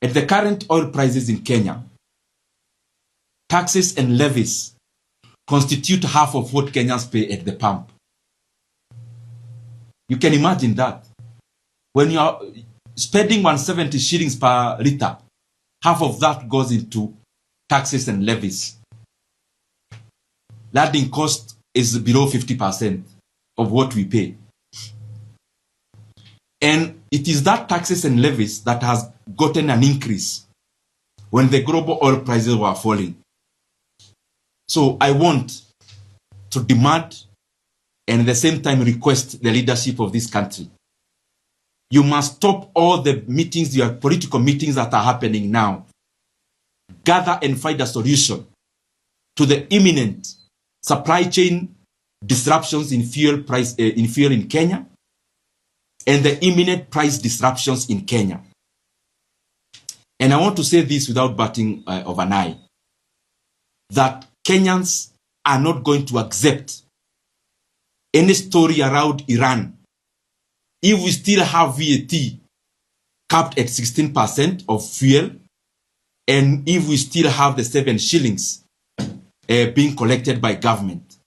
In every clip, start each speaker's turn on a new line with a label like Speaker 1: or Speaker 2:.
Speaker 1: At the current oil prices in Kenya, taxes and levies constitute half of what Kenyans pay at the pump. You can imagine that. When you are spending 170 shillings per liter, half of that goes into taxes and levies. Landing cost is below 50% of what we pay. And it is that taxes and levies that has gotten an increase when the global oil prices were falling. So I want to demand and at the same time request the leadership of this country. You must stop all the meetings, your political meetings that are happening now. Gather and find a solution to the imminent supply chain disruptions in fuel in Kenya and the imminent price disruptions in Kenya. And I want to say this without batting of an eye, that Kenyans are not going to accept any story around Iran if we still have VAT capped at 16% of fuel, and if we still have the 7 shillings being collected by government.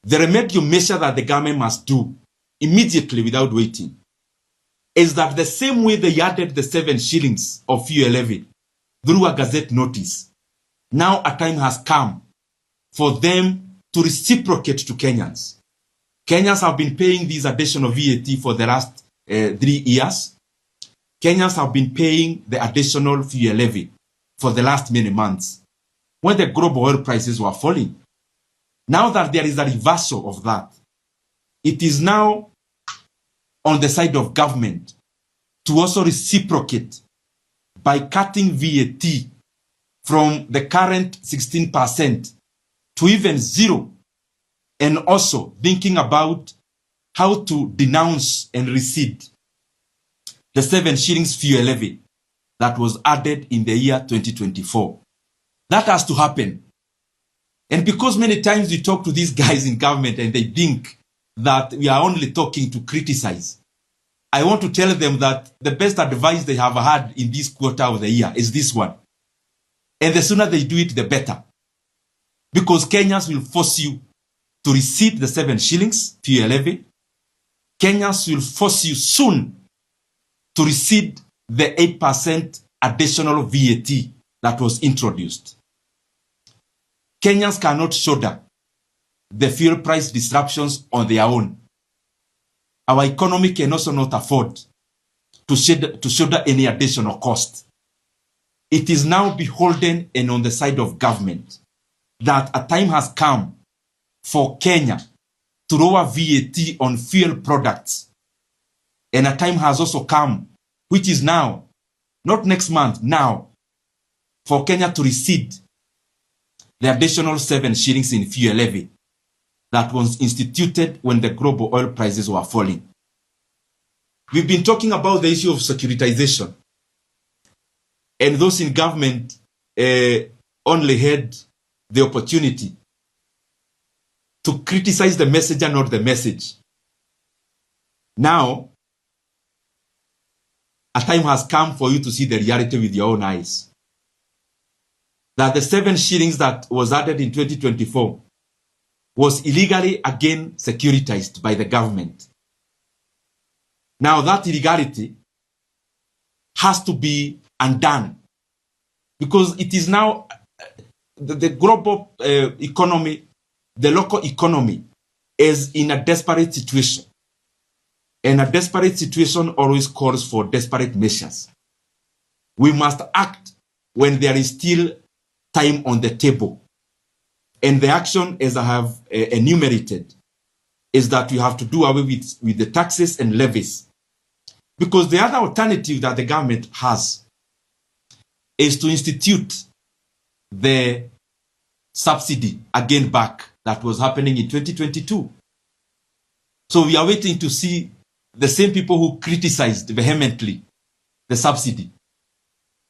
Speaker 1: The remedial measure that the government must do immediately without waiting is that the same way they added the 7 shillings of fuel levy through a gazette notice, now a time has come for them to reciprocate to Kenyans. Kenyans have been paying this additional VAT for the last 3 years. Kenyans have been paying the additional fuel levy for the last many months when the global oil prices were falling. Now that there is a reversal of that, it is now on the side of government to also reciprocate by cutting VAT from the current 16% to even 0, and also thinking about how to denounce and rescind the 7 shillings fuel levy that was added in the year 2024. That has to happen. And because many times we talk to these guys in government and they think that we are only talking to criticize, I want to tell them that the best advice they have had in this quarter of the year is this one. And the sooner they do it, the better. Because Kenyans will force you to rescind the 7 shillings fuel levy. Kenyans will force you soon to rescind the 8% additional VAT that was introduced. Kenyans cannot shoulder the fuel price disruptions on their own. Our economy can also not afford to shoulder any additional cost. It is now beholden and on the side of government that a time has come for Kenya to lower VAT on fuel products. And a time has also come, which is now, not next month, now, for Kenya to rescind the additional 7 shillings in fuel levy that was instituted when the global oil prices were falling. We've been talking about the issue of securitization. And those in government only had the opportunity to criticize the messenger, not the message. Now, a time has come for you to see the reality with your own eyes. That the 7 shillings that was added in 2024 was illegally again securitized by the government. Now that illegality has to be undone because it is now the global economy, the local economy is in a desperate situation. And a desperate situation always calls for desperate measures. We must act when there is still time on the table. And the action, as I have enumerated, is that we have to do away with the taxes and levies. Because the other alternative that the government has is to institute the subsidy again back that was happening in 2022. So we are waiting to see the same people who criticized vehemently the subsidy.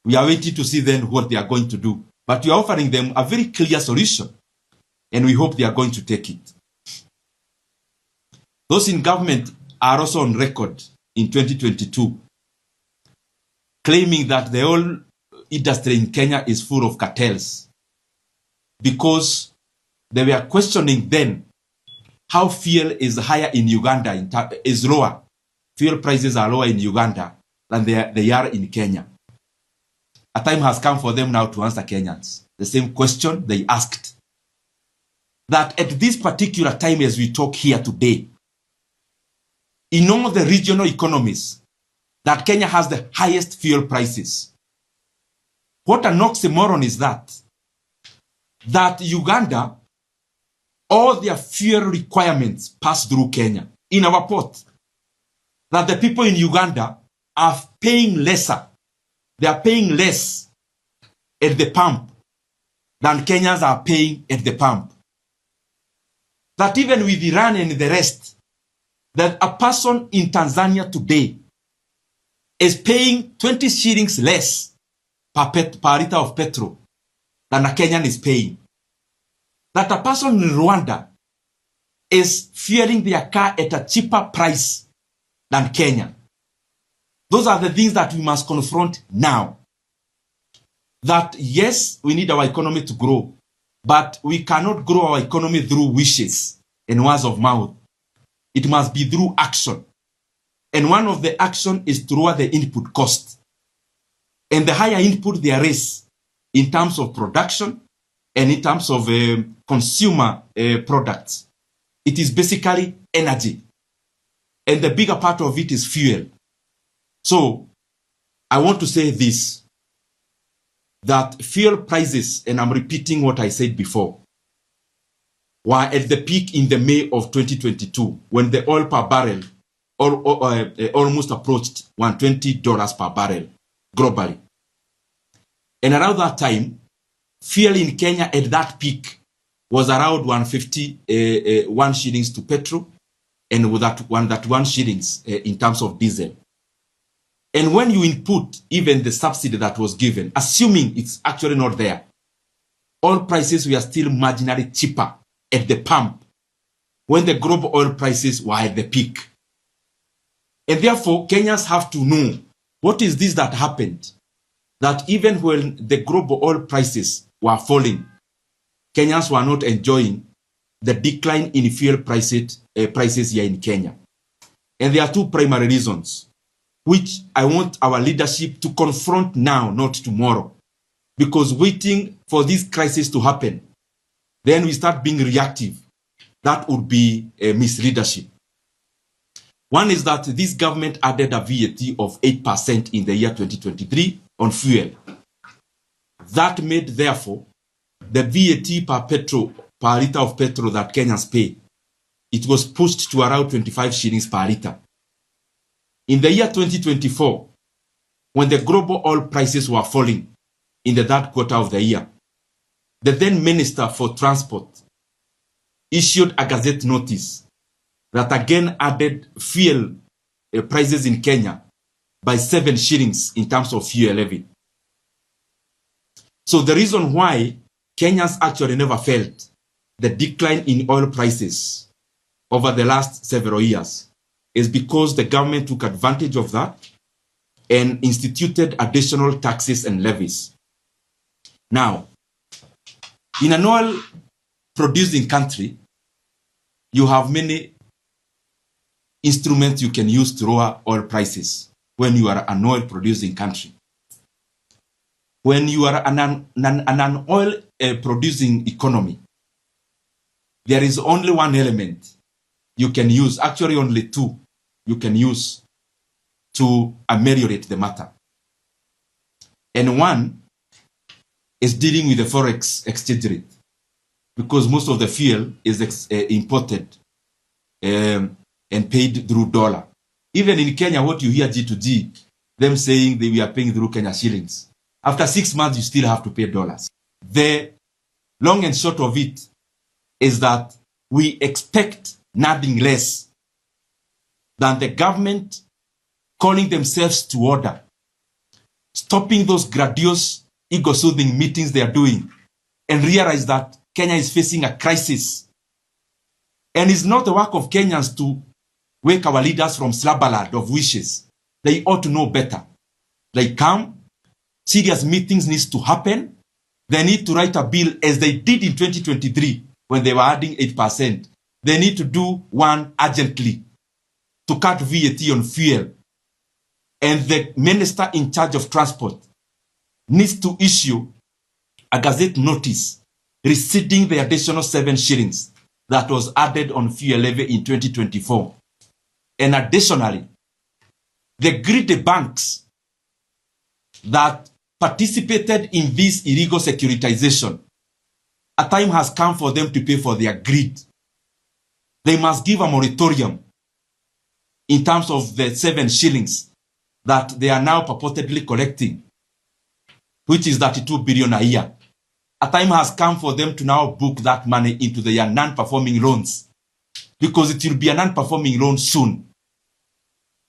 Speaker 1: We are waiting to see then what they are going to do. But we are offering them a very clear solution. And we hope they are going to take it. Those in government are also on record in 2022 claiming that the oil industry in Kenya is full of cartels, because they were questioning then how fuel is higher in Uganda, is lower. Fuel prices are lower in Uganda than they are in Kenya. A time has come for them now to answer Kenyans the same question they asked. That at this particular time as we talk here today, in all the regional economies, that Kenya has the highest fuel prices. What an oxymoron is that Uganda, all their fuel requirements pass through Kenya in our port. That the people in Uganda are paying lesser. They are paying less at the pump than Kenyans are paying at the pump. That even with Iran and the rest, that a person in Tanzania today is paying 20 shillings less per liter of petrol than a Kenyan is paying. That a person in Rwanda is fueling their car at a cheaper price than Kenya. Those are the things that we must confront now. That yes, we need our economy to grow, but we cannot grow our economy through wishes and words of mouth. It must be through action. And one of the action is to lower the input cost. And the higher input there is in terms of production and in terms of consumer products, it is basically energy. And the bigger part of it is fuel. So I want to say this, that fuel prices, and I'm repeating what I said before, were at the peak in the May of 2022 when the oil per barrel almost approached $120 per barrel globally. And around that time, fuel in Kenya at that peak was around 1 shillings to petrol, and with that 1 shillings in terms of diesel. And when you input even the subsidy that was given, assuming it's actually not there, oil prices were still marginally cheaper at the pump when the global oil prices were at the peak. And therefore, Kenyans have to know what is this that happened, that even when the global oil prices were falling, Kenyans were not enjoying the decline in fuel prices here in Kenya. And there are two primary reasons, which I want our leadership to confront now, not tomorrow. Because waiting for this crisis to happen, then we start being reactive. That would be a misleadership. One is that this government added a VAT of 8% in the year 2023 on fuel. That made, therefore, the VAT per liter of petrol that Kenyans pay, it was pushed to around 25 shillings per liter. In the year 2024, when the global oil prices were falling in the third quarter of the year, the then Minister for Transport issued a gazette notice that again added fuel prices in Kenya by 7 shillings in terms of fuel levy. So the reason why Kenyans actually never felt the decline in oil prices over the last several years is because the government took advantage of that and instituted additional taxes and levies. Now, in an oil-producing country, you have many instruments you can use to lower oil prices when you are an oil-producing country. When you are an oil-producing economy, there is only one element you can use, actually only two you can use to ameliorate the matter. And one is dealing with the forex exchange rate, because most of the fuel is imported and paid through dollar. Even in Kenya, what you hear G2G, them saying they were paying through Kenya shillings. After 6 months, you still have to pay dollars. The long and short of it is that we expect nothing less than the government calling themselves to order, stopping those grandiose, ego-soothing meetings they are doing, and realize that Kenya is facing a crisis. And it's not the work of Kenyans to wake our leaders from slumberland of wishes. They ought to know better. They come, serious meetings needs to happen. They need to write a bill as they did in 2023 when they were adding 8%. They need to do one urgently to cut VAT on fuel. And the minister in charge of transport needs to issue a gazette notice rescinding the additional 7 shillings that was added on fuel levy in 2024. And additionally, the greedy banks that participated in this illegal securitization, a time has come for them to pay for their greed. They must give a moratorium in terms of the 7 shillings that they are now purportedly collecting, which is 32 billion a year. A time has come for them to now book that money into their non-performing loans, because it will be a non-performing loan soon.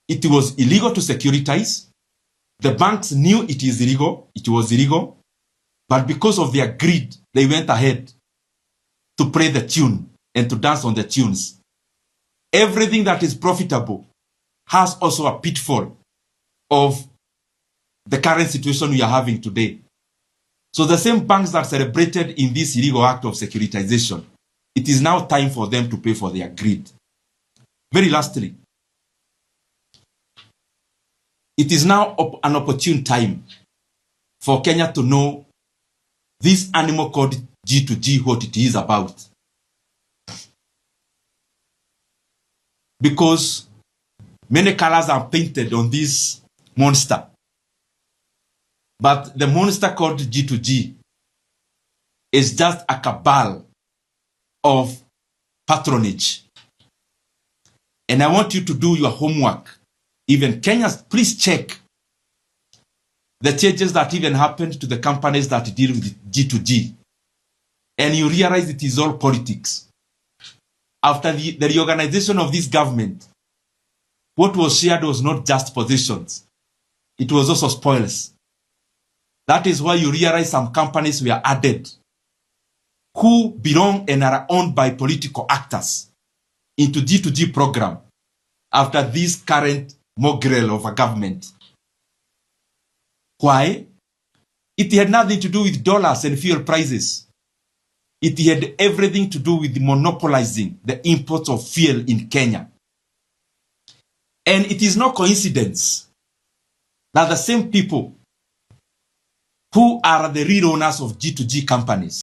Speaker 1: It was illegal to securitize. The banks knew it is illegal. It was illegal. But because of their greed, they went ahead to play the tune and to dance on the tunes. Everything that is profitable has also a pitfall of the current situation we are having today. So the same banks that celebrated in this illegal act of securitization, it is now time for them to pay for their greed. Very lastly, it is now an opportune time for Kenya to know this animal called G2G, what it is about. Because many colors are painted on this monster. But the monster called G2G is just a cabal of patronage. And I want you to do your homework. Even Kenyans, please check the changes that even happened to the companies that deal with G2G. And you realize it is all politics. After the reorganization of this government, what was shared was not just positions. It was also spoils. That is why you realize some companies were added who belong and are owned by political actors into G2G program after this current mongrel of a government. Why? It had nothing to do with dollars and fuel prices. It had everything to do with monopolizing the imports of fuel in Kenya. And it is no coincidence that the same people who are the real owners of G2G companies